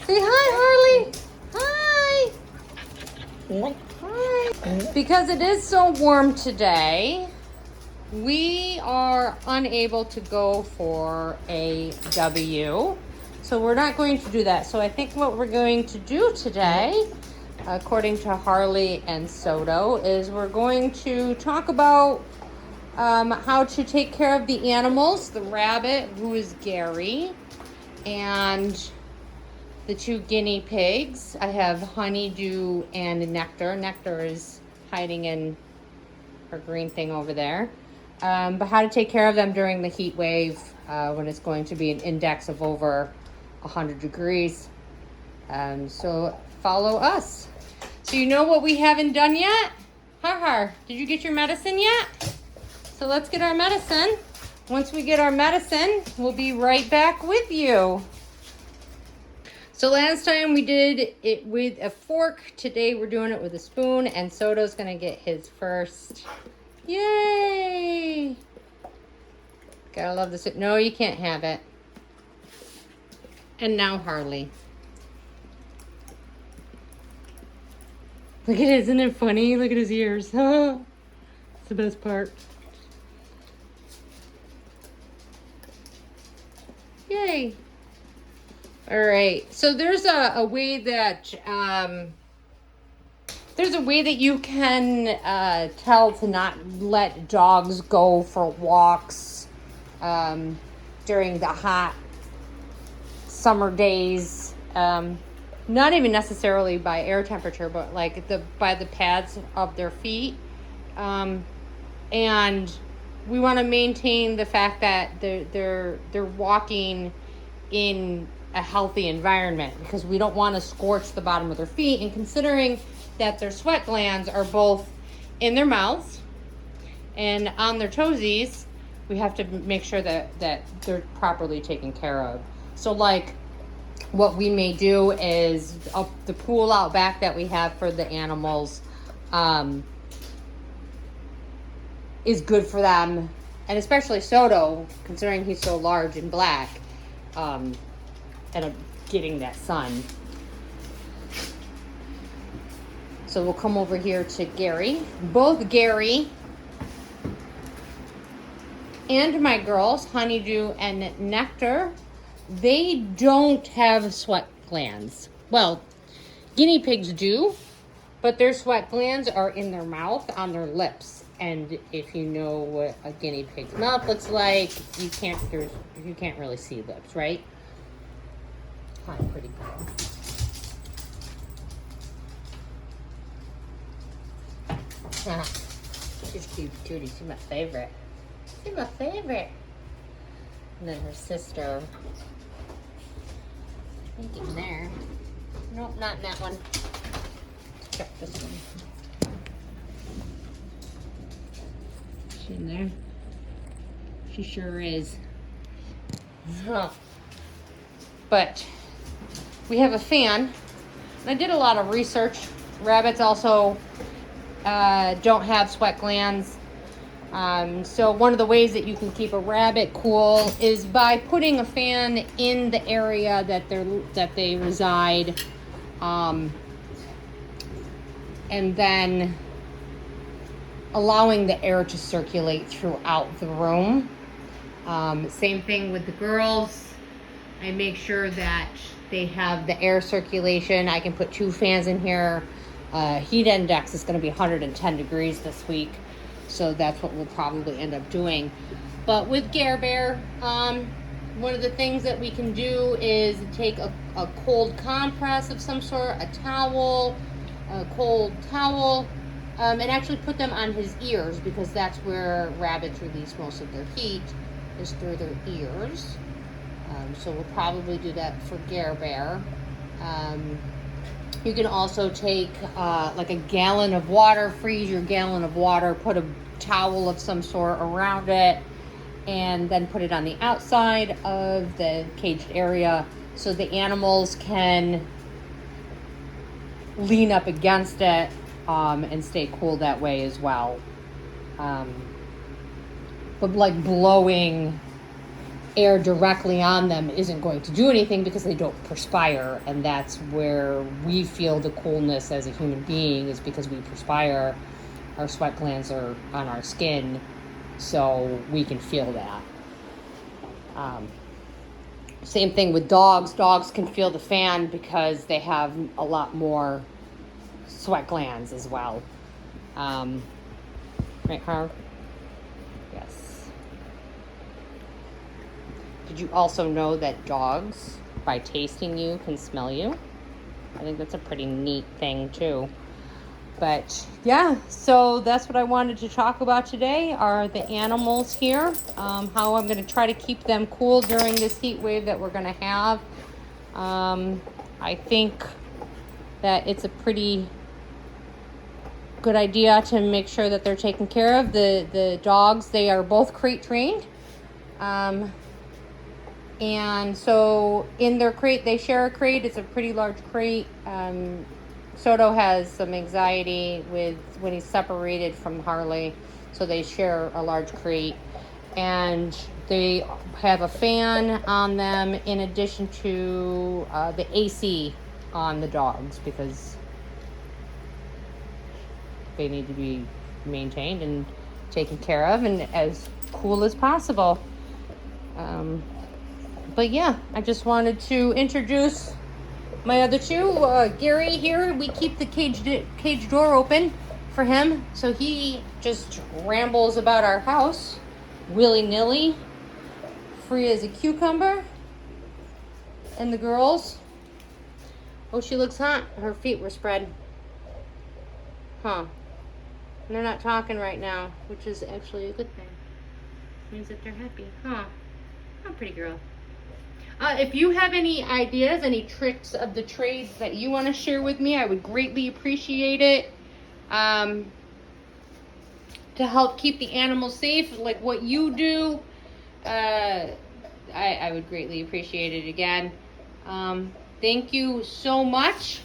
Say hi, Harley. Hi. Hi. Because it is so warm today, we are unable to go for a W. So we're not going to do that. So I think what we're going to do today, according to Harley and Soto, is we're going to talk about how to take care of the animals, the rabbit, who is Gary, and the two guinea pigs. I have Honeydew and Nectar. Nectar is hiding in her green thing over there. But how to take care of them during the heat wave when it's going to be an index of over 100 degrees. So follow us. So you know what we haven't done yet? Har, did you get your medicine yet? So let's get our medicine. Once we get our medicine, we'll be right back with you. So last time we did it with a fork. Today we're doing it with a spoon, and Soto's gonna get his first. Yay! Gotta love this. No, you can't have it. And now Harley. Look at it, isn't it funny? Look at his ears. It's the best part. Yay! All right, so there's a way that you can tell to not let dogs go for walks during the hot summer days. Not even necessarily by air temperature, but like by the pads of their feet. And we want to maintain the fact that they're walking in a healthy environment, because we don't want to scorch the bottom of their feet. And considering that their sweat glands are both in their mouths and on their toesies, we have to make sure that they're properly taken care of. So like what we may do is the pool out back that we have for the animals is good for them, and especially Soto, considering he's so large and black, and getting that sun. So we'll come over here to Gary. Both Gary and my girls, Honeydew and Nectar, they don't have sweat glands. Well, guinea pigs do, but their sweat glands are in their mouth, on their lips. And if you know what a guinea pig's mouth looks like, you can't really see lips, right? Hi, pretty girl. She's cute, Tootie. She's my favorite. She's my favorite. And then her sister. I think in there. Nope, not in that one. Let's check this one. She in there? She sure is. Huh. But we have a fan. And I did a lot of research. Rabbits also don't have sweat glands. So one of the ways that you can keep a rabbit cool is by putting a fan in the area that they reside, and then allowing the air to circulate throughout the room. Same thing with the girls. I make sure that they have the air circulation. I can put 2 fans in here. Heat index is going to be 110 degrees this week, so that's what we'll probably end up doing. But with Gare Bear, one of the things that we can do is take a cold compress of some sort, a cold towel, and actually put them on his ears, because that's where rabbits release most of their heat, is through their ears. So we'll probably do that for Gare Bear. You can also take like a gallon of water, freeze your gallon of water, put a towel of some sort around it, and then put it on the outside of the caged area so the animals can lean up against it and stay cool that way as well. But like blowing air directly on them isn't going to do anything because they don't perspire, and that's where we feel the coolness as a human being, is because we perspire. Our sweat glands are on our skin, so we can feel that. Same thing with dogs. Dogs can feel the fan because they have a lot more sweat glands as well. Right, Carl? Yes. Did you also know that dogs, by tasting you, can smell you? I think that's a pretty neat thing too. But yeah, so that's what I wanted to talk about today, are the animals here. How I'm going to try to keep them cool during this heat wave that we're going to have. I think that it's a pretty good idea to make sure that they're taken care of. The dogs, they are both crate trained. And so in their crate, they share a crate. It's a pretty large crate. Soto has some anxiety with when he's separated from Harley, so they share a large crate, and they have a fan on them in addition to the AC on the dogs, because they need to be maintained and taken care of and as cool as possible. But yeah, I just wanted to introduce my other two. Gary here, we keep the cage door open for him, so he just rambles about our house willy-nilly, free as a cucumber. And the girls, oh, she looks hot. Her feet were spread. Huh. And they're not talking right now, which is actually a good thing. Means that they're happy. Huh. Oh, pretty girl. If you have any ideas, any tricks of the trades that you want to share with me, I would greatly appreciate it. To help keep the animals safe, like what you do, I would greatly appreciate it again. Thank you so much,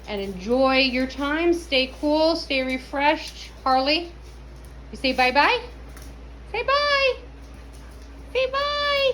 and enjoy your time. Stay cool, stay refreshed. Harley, you say bye-bye? Say bye. Say bye.